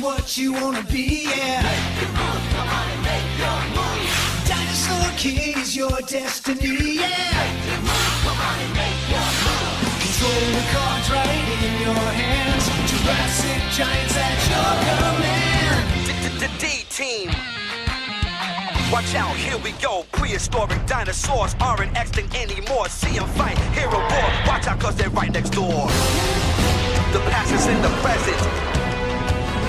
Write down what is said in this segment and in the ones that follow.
is what you wanna be, yeah. Make your move, come on and make your move. Dinosaur King is your destiny, yeah. Make your move, come on and make your move. Control the cards right in your hands. Jurassic giants at your command. D-Team. Watch out, here we go. Prehistoric dinosaurs aren't extinct anymore. See them fight, hear a roar. Watch out, cause they're right next door. The past is in the present.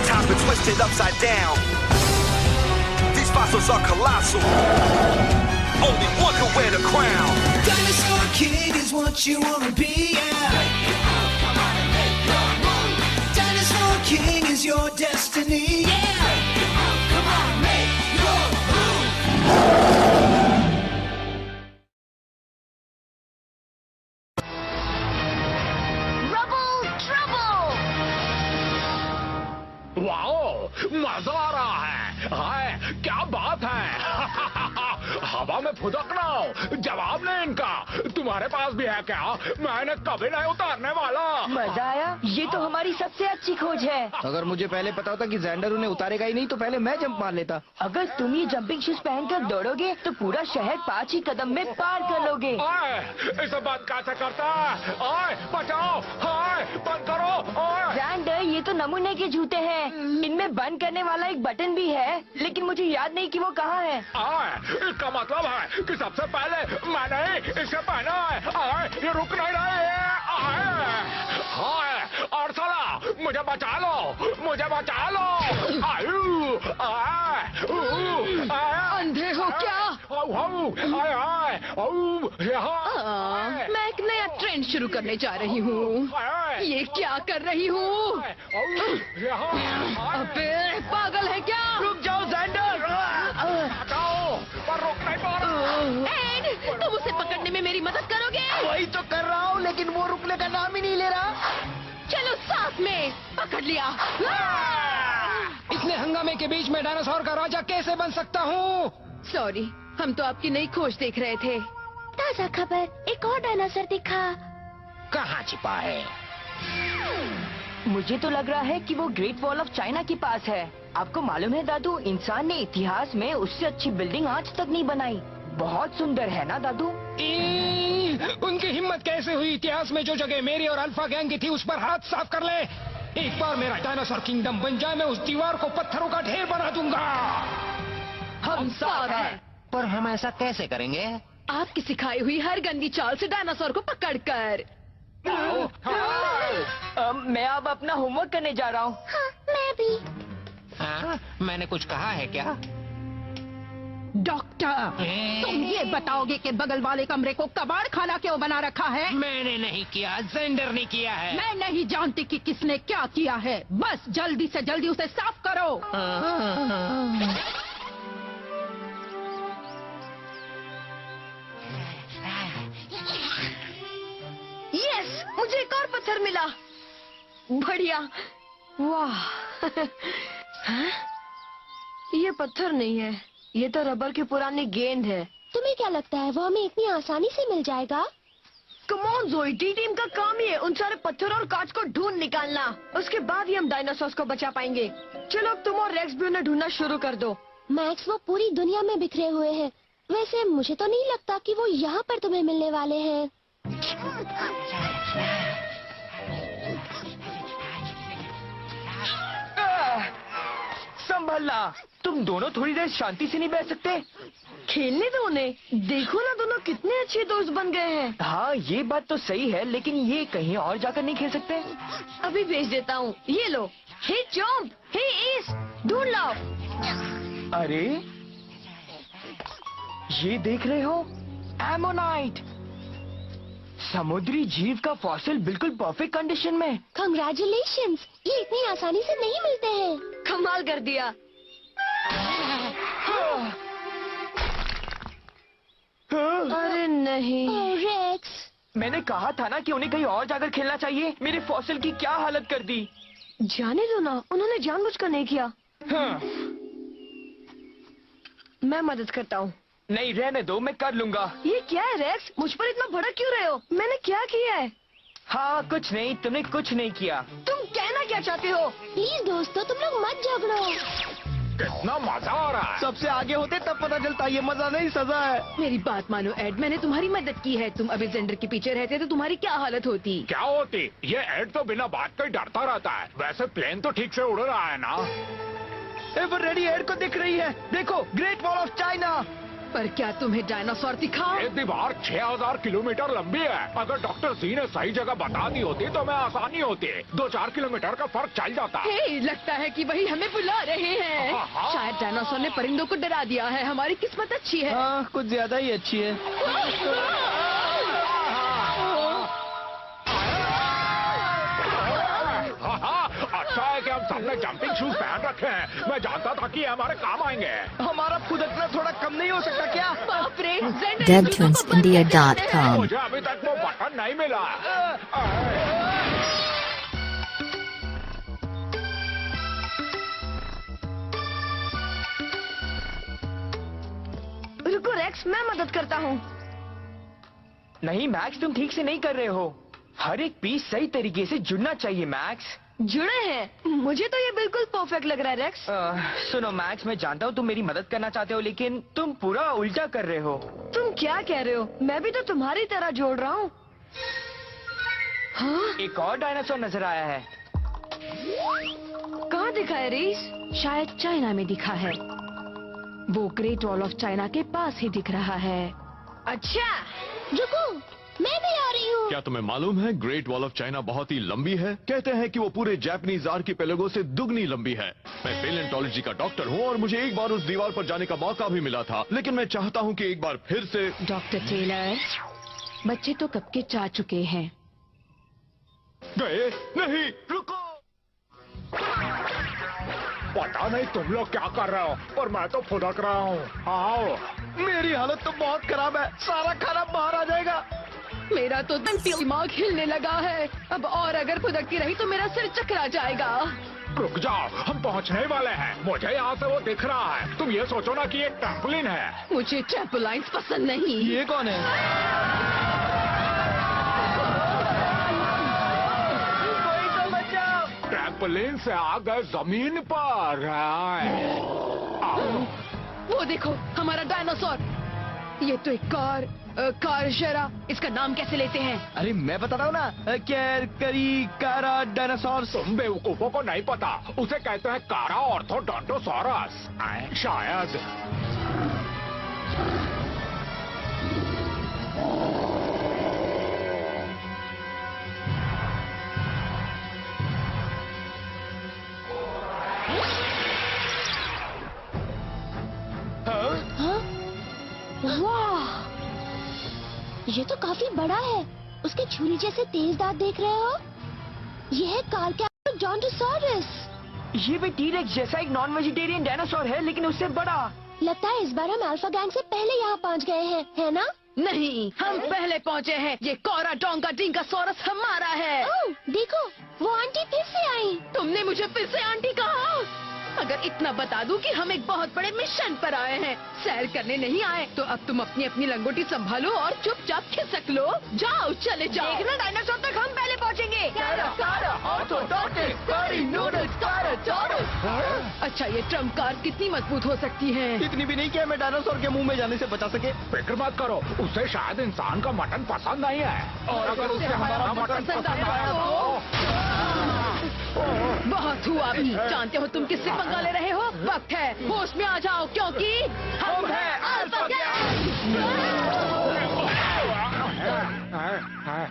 Time's been twisted upside down. These fossils are colossal. Only one can wear the crown. Dinosaur King is what you wanna be, yeah. Make your move, come on and make your move. Dinosaur King is your destiny, yeah. Make your move, come on, make your move. Wow, मजा आ रहा है। हाय, क्या बात है। हवा में फुदकना, जवाब नहीं इनका। तुम्हारे पास भी है क्या? मैंने कभी नहीं उतारने वाला। मजा आया? ये तो हमारी सबसे अच्छी खोज है। अगर मुझे पहले पता होता कि ज़ेंडर उन्हें उतारेगा ही नहीं तो पहले मैं जंप मार लेता। अगर तुम ये जंपिंग शूज पहनकर दौड़ोगे तो पूरा शहर 5 ही कदम में पार कर लोगे। इसे बंद कैसे करता है? बचाओ, बंद करो। ज़ेंडर, ये तो नमूने के जूते हैं। इनमें बंद करने वाला एक बटन भी है, लेकिन मुझे याद नहीं कि वो कहाँ है। इसका मतलब है कि सबसे पहले मैंने इसे पहना है। ये रुक नहीं रहे हैं। और साला, मुझे बचा लो, मुझे बचा लो। अंधे हो क्या? मैं एक नया ट्रेंड शुरू करने जा रही हूँ। ये क्या कर रही हूँ? अबे पागल है क्या? रुक जाओ ज़ेंडर। पर रुक नहीं पा रहा। एड, तुम उसे पकड़ने में मेरी मदद करोगे? वही तो कर रहा हूँ, लेकिन वो रुकने का नाम ही नहीं ले रहा। चलो साथ में, पकड़ लिया। इतने हंगामे के बीच में डायनासोर का राजा कैसे बन सकता हूँ? सॉरी, हम तो आपकी नई खोज देख रहे थे। ताजा खबर, एक और डायनासोर दिखा। कहाँ छिपा है? मुझे तो लग रहा है कि वो ग्रेट वॉल ऑफ चाइना के पास है। आपको मालूम है दादू, इंसान ने इतिहास में उससे अच्छी बिल्डिंग आज तक नहीं बनाई। बहुत सुंदर है ना दादू? उनकी हिम्मत कैसे हुई इतिहास में जो जगह मेरी और अल्फा गैंग की थी उस पर हाथ साफ कर ले। एक बार मेरा डायनासोर किंगडम बन जाए, मैं उस दीवार को पत्थरों का ढेर बना दूंगा। हम साथ हैं। पर हम ऐसा कैसे करेंगे? आपकी सिखाई हुई हर गंदी चाल से डायनासोर को पकड़कर। मैं अब अपना होमवर्क करने जा रहा हूँ। हाँ, मैं भी। मैंने कुछ कहा है क्या? डॉक्टर, तुम ये बताओगे कि बगल वाले कमरे को कबाड़ खाना क्यों बना रखा है? मैंने नहीं किया, ज़ेंडर ने किया है। मैं नहीं जानती कि किसने क्या किया है। बस जल्दी से जल्दी उसे साफ करो। यस, मुझे एक और पत्थर मिला। बढ़िया। वाह। हाँ? ये पत्थर नहीं है, ये तो रबर की पुरानी गेंद है। तुम्हें क्या लगता है वो हमें इतनी आसानी से मिल जाएगा? कम ऑन ज़ोई, डी टीम का काम ही है उन सारे पत्थर और कांच को ढूंढ निकालना। उसके बाद ही हम डायनासोर्स को बचा पाएंगे। चलो तुम और रेक्स भी उन्हें ढूंढना शुरू कर दो। मैक्स, वो पूरी दुनिया में बिखरे हुए हैं। वैसे मुझे तो नहीं लगता कि वो यहाँ पर तुम्हें मिलने वाले हैं। संभलना, तुम दोनों थोड़ी देर शांति से नहीं बैठ सकते? खेलने दो उन्हें। देखो ना, दोनों कितने अच्छे दोस्त बन गए हैं। हाँ, ये बात तो सही है, लेकिन ये कहीं और जाकर नहीं खेल सकते? अभी भेज देता हूँ। ये लो। हे चॉम्प, हे ईस, ढूंढ लाओ। अरे, ये देख रहे हो? एमोनाइट, समुद्री जीव का फॉसिल बिल्कुल परफेक्ट कंडीशन में। कांग्रेचुलेशंस, ये इतनी आसानी से नहीं मिलते हैं। कमाल कर दिया। अरे नहीं। रेक्स, मैंने कहा था ना कि उन्हें कहीं और जाकर खेलना चाहिए। मेरे फॉसिल की क्या हालत कर दी। जाने दो ना, उन्होंने जानबूझकर नहीं किया। मैं मदद करता हूँ। नहीं, रहने दो, मैं कर लूंगा। ये क्या है रेक्स? मुझ पर इतना भड़क क्यों रहे हो? मैंने क्या किया है? हाँ कुछ नहीं, तुमने कुछ नहीं किया। तुम कहना क्या चाहते हो? प्लीज दोस्तों तुम लोग मत झगड़ो। कितना मजा आ रहा है। सबसे आगे होते तब पता चलता ये मजा नहीं सजा है। मेरी बात मानो एड, मैंने तुम्हारी मदद की है। तुम अलेक्जेंडर के पीछे रहते तो तुम्हारी क्या हालत होती? क्या होती? ये एड तो बिना बात के डरता रहता है। वैसे प्लेन तो ठीक से उड़ रहा है ना? एवर रेडी एड को दिख रही है, देखो ग्रेट वॉल ऑफ चाइना। पर क्या तुम्हें डायनासोर दिखा? ये दीवार 6000 किलोमीटर लंबी है। अगर डॉक्टर जी ने सही जगह बता दी होती तो मैं आसानी होती। 2-4 किलोमीटर का फर्क चल जाता। हे, लगता है कि वही हमें बुला रहे हैं। हाँ। शायद डायनासोर ने परिंदों को डरा दिया है। हमारी किस्मत अच्छी है। हाँ कुछ ज्यादा ही अच्छी है। अच्छा है कि हम सबने जंपिंग शूज पहन रखे हैं। मैं जानता था कि ये हमारे काम आएंगे। हमारा फुदकना थोड़ा कम नहीं हो सकता क्या? बाप रे, जेंडर DeadTunesIndia.com मुझे अभी तक वो बटन नहीं मिला। रुको रेक्स, मैं मदद करता हूँ। नहीं मैक्स, तुम ठीक से नहीं कर रहे हो। हर एक पीस सही तरीके से जुड़ना चाहिए मैक्स। जुड़े हैं? मुझे तो ये बिल्कुल परफेक्ट लग रहा है रेक्स। सुनो मैक्स, मैं जानता हूँ तुम मेरी मदद करना चाहते हो, लेकिन तुम पूरा उल्टा कर रहे हो। तुम क्या कह रहे हो? मैं भी तो तुम्हारी तरह जोड़ रहा हूँ। हाँ? एक और डायनासोर नजर आया है। कहाँ दिखा है रीस? शायद चाइना में दिखा है। वो ग्रेट वॉल ऑफ चाइना के पास ही दिख रहा है। अच्छा, रुको, मैं भी आ रही हूँ। क्या तुम्हें मालूम है ग्रेट वॉल ऑफ चाइना बहुत ही लंबी है? कहते हैं कि वो पूरे जापानीज आर्किपेलागो से दुगनी लंबी है। मैं पेलेंटोलॉजी का डॉक्टर हूँ और मुझे एक बार उस दीवार पर जाने का मौका भी मिला था, लेकिन मैं चाहता हूँ कि एक बार फिर से। डॉक्टर टेलर, बच्चे तो कब के जा चुके हैं। गए नहीं, रुको। पता नहीं तुम लोग क्या कर रहे हो, पर मैं तो फुदक रहा हूँ। आओ। मेरी हालत तो बहुत खराब है, सारा खाना बाहर आ जाएगा। मेरा तो दिमाग हिलने लगा है। अब और अगर फुदकती रही तो मेरा सिर चकरा जाएगा। रुक जाओ, हम पहुँचने वाले हैं। मुझे यहाँ से वो दिख रहा है। तुम ये सोचो ना कि ये ट्रैम्पोलिन है। मुझे ट्रैम्पोलाइन्स पसंद नहीं। ये कौन है? कोई तो बचाओ। ट्रैम्पोलिन से आ गए जमीन पर। आओ। वो देखो, हमारा डायनासोर। ये तो एक कारशेरा, इसका नाम कैसे लेते हैं? अरे मैं बता रहा हूँ ना, कैर करी कारा डायनासोर। तुम बेवकूफों को नहीं पता, उसे कहते हैं कारा ऑर्थोडोंटोसॉरस। शायद। हाँ? वाह, ये तो काफी बड़ा है। उसके छुरी जैसे तेज दांत देख रहे हो? ये है कार्चारोडोंटोसॉरस। ये भी टी-रेक्स जैसा एक नॉन वेजिटेरियन डायनासोर है, लेकिन उससे बड़ा। लगता है इस बार हम अल्फा गैंग से पहले यहाँ पहुँच गए हैं, है ना? नहीं, हम पहले पहुँचे हैं। ये कोराडोंगाटिंगासोरस हमारा है। ओह, देखो, वो आंटी फिर से आई। तुमने मुझे फिर से आंटी कहा? अगर इतना बता दूं कि हम एक बहुत बड़े मिशन पर आए हैं, सैर करने नहीं आए, तो अब तुम अपनी अपनी लंगोटी संभालो और चुपचाप खिसक लो। जाओ, चले जाओ। देखना, डायनासोर तक हम पहले पहुंचेंगे। अच्छा, ये ट्रम्प कार कितनी मजबूत हो सकती है? इतनी भी नहीं कि हमें डायनासोर के मुंह में जाने से बचा सके। फिक्र मत करो, उसे शायद इंसान का मटन पसंद नहीं है। और अगर उसे हमारा मटन पसंद आया तो बहुत हुआ अभी। जानते हो तुम किससे पंगा ले रहे हो? वक्त है, होश में आ जाओ, क्योंकि हम हैं अल्फा गैंग।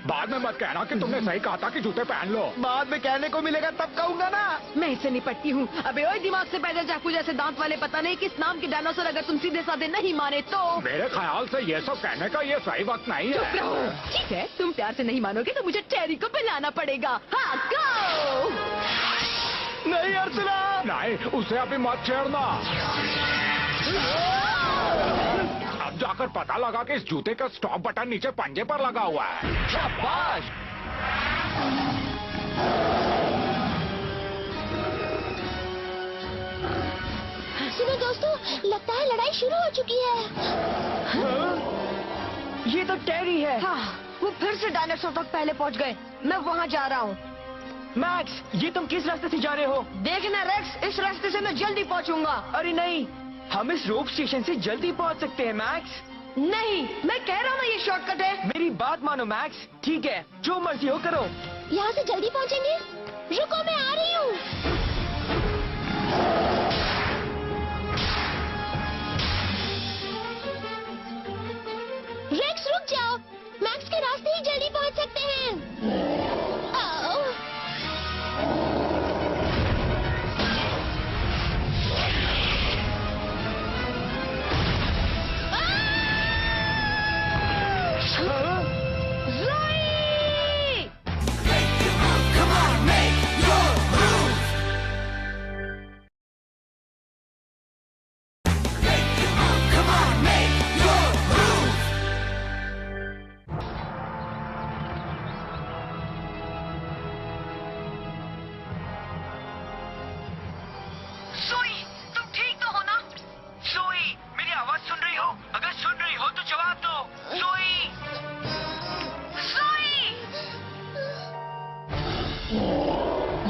बाद में मत कहना कि तुमने सही कहा था कि जूते पहन लो। बाद में कहने को मिलेगा तब कहूँगा ना। मैं इससे निपटती हूँ। अबे ओए, दिमाग से पैदल चाकू जैसे दांत वाले, पता नहीं किस नाम के डायनासोर, अगर तुम सीधे साधे नहीं माने तो। मेरे ख्याल से ये सब कहने का ये सही वक्त नहीं चुप है। रहो। ठीक है, तुम प्यार से नहीं मानोगे तो मुझे टेरी को पिलाना पड़ेगा। हाँ, गो। नहीं अर्चना, नहीं, उसे अभी मत छेड़ना। अब जाकर पता लगा कि इस जूते का स्टॉप बटन नीचे पंजे पर लगा हुआ है। शाबाश। सुनो दोस्तों, लगता है लड़ाई शुरू हो चुकी है। ये तो टेरी है। हाँ, वो फिर से डायनासोर तक पहले पहुंच गए। मैं वहां जा रहा हूँ। मैक्स, ये तुम किस रास्ते से जा रहे हो? देखना रेक्स, इस रास्ते से मैं जल्दी पहुंचूंगा। अरे नहीं, हम इस रोप स्टेशन से जल्दी पहुंच सकते हैं मैक्स। नहीं, मैं कह रहा हूँ ना ये शॉर्टकट है। मेरी बात मानो मैक्स। ठीक है, जो मर्जी हो करो। यहाँ से जल्दी पहुँचेंगे। रुको, मैं आ रही हूँ। रेक्स रुक जाओ, मैक्स के रास्ते ही जल्दी पहुँच सकते हैं। आओ। Come on, make your move. Come on, make your move. जोई, तुम ठीक तो हो ना? जोई, मेरी आवाज सुन रही हो? अगर सुन रही हो तो जवाब दो। जोई, जोई।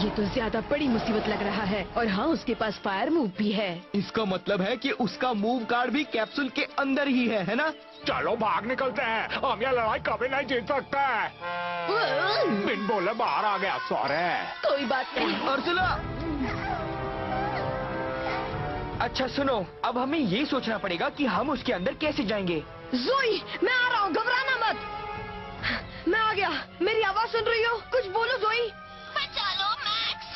ये तो ज्यादा बड़ी मुसीबत लग रहा है। और हाँ, उसके पास फायर मूव भी है। इसका मतलब है कि उसका मूव कार्ड भी कैप्सूल के अंदर ही है ना? चलो भाग निकलते हैं, हम ये लड़ाई कभी नहीं जीत सकते। बिन बोले बाहर आ गया। सॉरी। कोई बात नहीं। और सुनो, अच्छा सुनो, अब हमें ये सोचना पड़ेगा कि हम उसके अंदर कैसे जाएंगे। जोई, मैं आ रहा हूँ, घबराना मत। मैं आ गया। मेरी आवाज सुन रही हो? कुछ बोलो जोई। बचा लो मैक्स।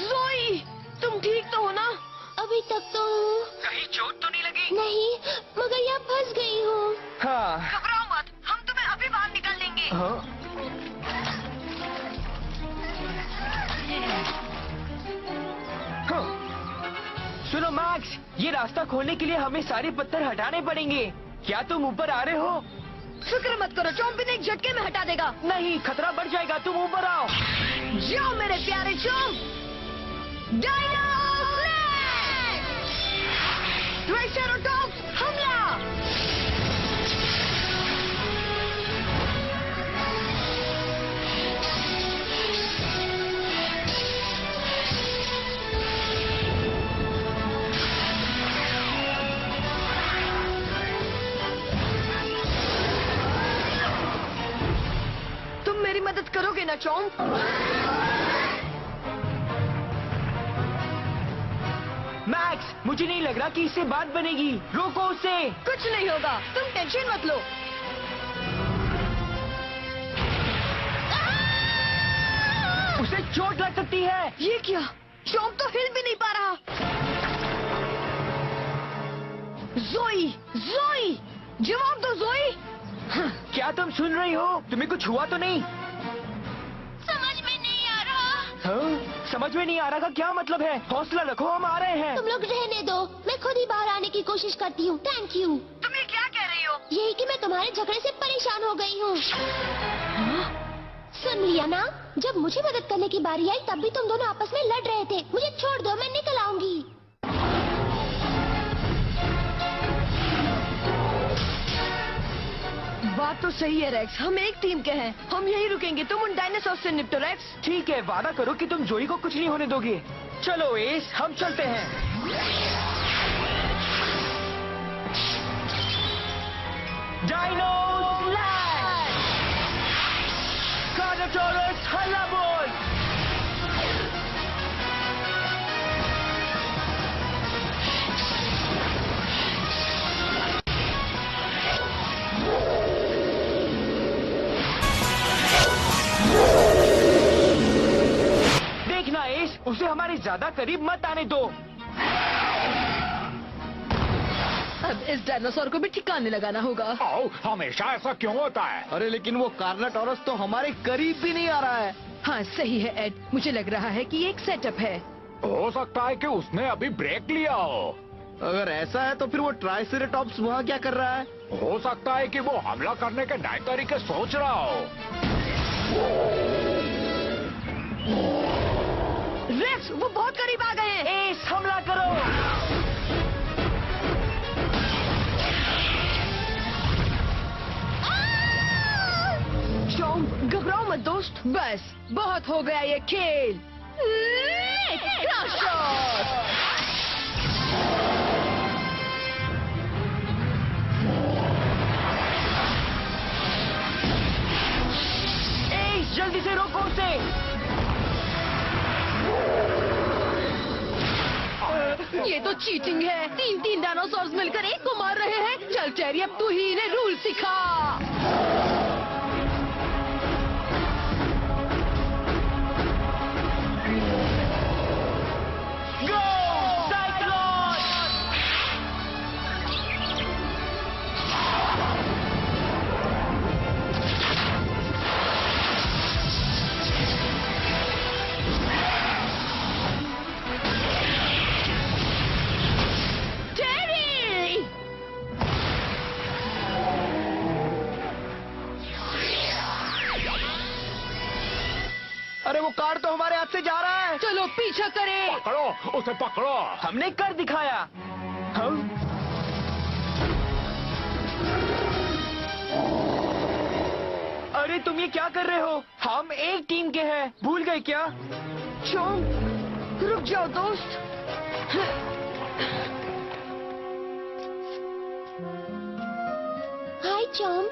जोई, तुम ठीक तो हो ना? अभी तक तो हूँ। कहीं चोट तो नहीं लगी? नहीं, मगर यहाँ फंस गई हूँ। हाँ। घबराओ मत, हम तुम्हें अभी बाहर निकाल लेंगे। हाँ। हाँ। सुनो मैक्स, ये रास्ता खोलने के लिए हमें सारे पत्थर हटाने पड़ेंगे। क्या तुम ऊपर आ रहे हो? फिक्र मत करो, चोम्पी ने एक झटके में हटा देगा। नहीं, खतरा बढ़ जाएगा। तुम ऊपर आओ। जाओ मेरे प्यारे चोम। डायनो ट्राइसेरोटॉप्स हमला। तुम मेरी मदद करोगे ना चोम? मैक्स, मुझे नहीं लग रहा कि इससे बात बनेगी। रोको उसे। कुछ नहीं होगा, तुम टेंशन मत लो। उसे चोट लग सकती है। ये क्या? चोम तो हिल भी नहीं पा रहा। जोई, जोई, जवाब दो जोई। क्या तुम सुन रही हो? तुम्हें कुछ हुआ तो नहीं? समझ में नहीं आ रहा। हाँ? समझ में नहीं आ रहा का क्या मतलब है? हौसला रखो, हम आ रहे हैं। तुम लोग रहने दो, मैं खुद ही बाहर आने की कोशिश करती हूँ। Thank you. तुम ये क्या कह रही हो? यही कि मैं तुम्हारे झगड़े से परेशान हो गई हूँ। सुन लिया ना? जब मुझे मदद करने की बारी आई तब भी तुम दोनों आपस में लड़ रहे थे। मुझे छोड़ दो, मैं निकल आऊंगी। बात तो सही है रेक्स, हम एक टीम के हैं। हम यहीं रुकेंगे, तुम उन डायनासोर से निपटो रेक्स। ठीक है, वादा करो कि तुम जोई को कुछ नहीं होने दोगे। चलो एस, हम चलते हैं। Dino slash! कार्नोटोरस हल्ला बोल! देखना एस, उसे हमारे ज्यादा करीब मत आने दो। अब इस डायनासोर को भी ठिकाने लगाना होगा। आओ, हमेशा ऐसा क्यों होता है? अरे लेकिन वो कार्नाटोरस तो हमारे करीब भी नहीं आ रहा है। हाँ सही है एड, मुझे लग रहा है कि ये एक सेटअप है। हो सकता है कि उसने अभी ब्रेक लिया हो। अगर ऐसा है तो फिर वो ट्राइसेराटॉप्स वहाँ क्या कर रहा है? हो सकता है कि वो हमला करने के नए तरीके सोच रहा हो। रेक्स, वो बहुत करीब आ गए हैं। एस, हमला करो। चोम, घबराओ मत दोस्त। बस बहुत हो गया ये खेल। जल्दी से रोको उसे। ये तो चीटिंग है। तीन डायनासोर्स मिलकर एक को मार रहे हैं। चल टेरी, अब तू ही इन्हें रूल सिखा। अरे वो कार तो हमारे हाथ से जा रहा है। चलो पीछा करें। पकड़ो उसे, पकड़ो। हमने कर दिखाया। हम अरे तुम ये क्या कर रहे हो? हम एक टीम के हैं, भूल गए क्या? चोम, रुक जाओ दोस्त। हाय चॉम,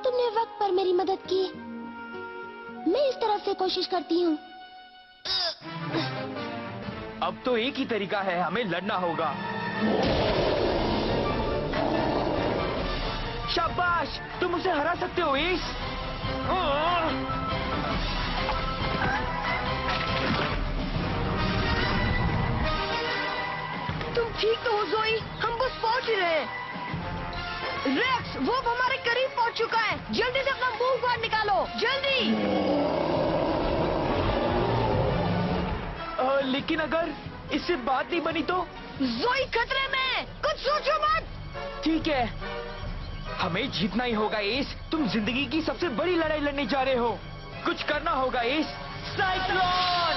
तुमने वक्त पर मेरी मदद की। मैं इस तरफ से कोशिश करती हूँ। अब तो एक ही तरीका है, हमें लड़ना होगा। शाबाश, तुम उसे हरा सकते हो एस। तुम ठीक तो हो जोई, हम बस पहुंच ही रहे हैं। रेक्स, वो अब हमारे करीब पहुंच चुका है। जल्दी से अपना मूव कार्ड निकालो, जल्दी। लेकिन अगर इससे बात नहीं बनी तो? जोई खतरे में, कुछ सोचो मत। ठीक है, हमें जीतना ही होगा एस। तुम जिंदगी की सबसे बड़ी लड़ाई लड़ने जा रहे हो, कुछ करना होगा एस। साइक्लोन!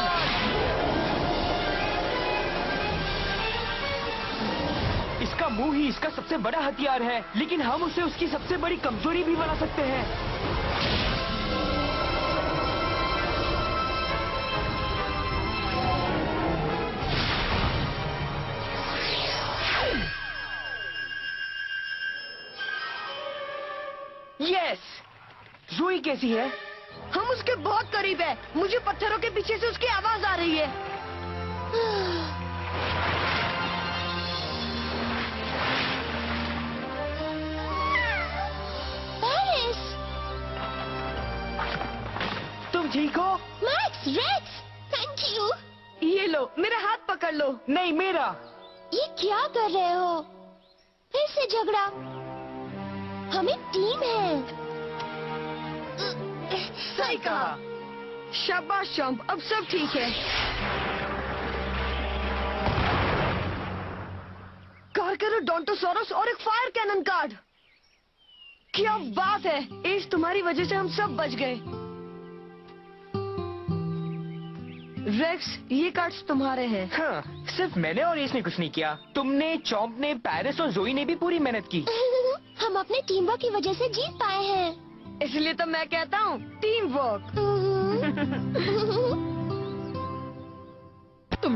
इसका मुंह ही इसका सबसे बड़ा हथियार है, लेकिन हम उसे उसकी सबसे बड़ी कमजोरी भी बना सकते हैं। यस! ज़ोई कैसी है? हम उसके बहुत करीब है। मुझे पत्थरों के पीछे से उसकी आवाज आ रही है। पेरिस! तुम ठीक हो? Max, Rex, thank you. ये लो, मेरा हाथ पकड़ लो। नहीं, मेरा। ये क्या कर रहे हो? फिर से झगड़ा? हम एक टीम है। सही कहा। शाबाश चॉम्प, अब सब ठीक है। कार करो डोंटोसॉरस और एक फायर कैनन कार्ड। क्या बात है, एस तुम्हारी वजह से हम सब बच गए। रेक्स, ये कार्ड्स तुम्हारे हैं। हाँ, सिर्फ मैंने और एस ने कुछ नहीं किया। तुमने, चॉम्प ने, पेरिस और ज़ोई ने भी पूरी मेहनत की। हम अपने टीम वर्क की वजह से जीत पाए हैं। इसलिए तो मैं कहता हूँ टीम वर्क। तुम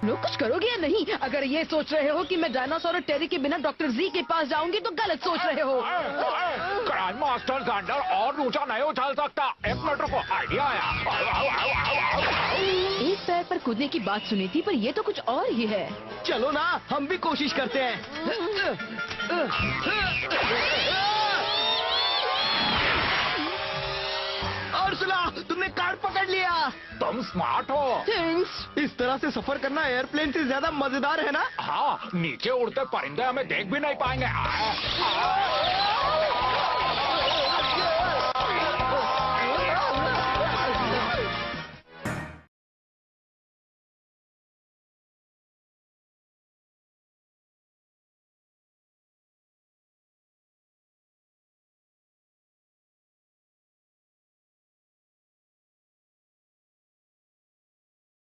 लोग कुछ करोगे या नहीं? अगर ये सोच रहे हो कि मैं डायनासोर और टेरी के बिना डॉक्टर जी के पास जाऊंगी तो गलत सोच रहे हो। ग्रैंड मास्टर थंडर और ऊंचा नहीं उछल सकता। एक मिनट रुको, आइडिया आया। एक पैर पर कूदने की बात सुनी थी, पर ये तो कुछ और ही है। चलो ना, हम भी कोशिश करते हैं। अर्सला, तुमने कार्ड पकड़ लिया। तुम स्मार्ट हो। थैंक्स। इस तरह से सफर करना एयरप्लेन से ज्यादा मजेदार है ना? हाँ, नीचे उड़ते परिंदे हमें देख भी नहीं पाएंगे।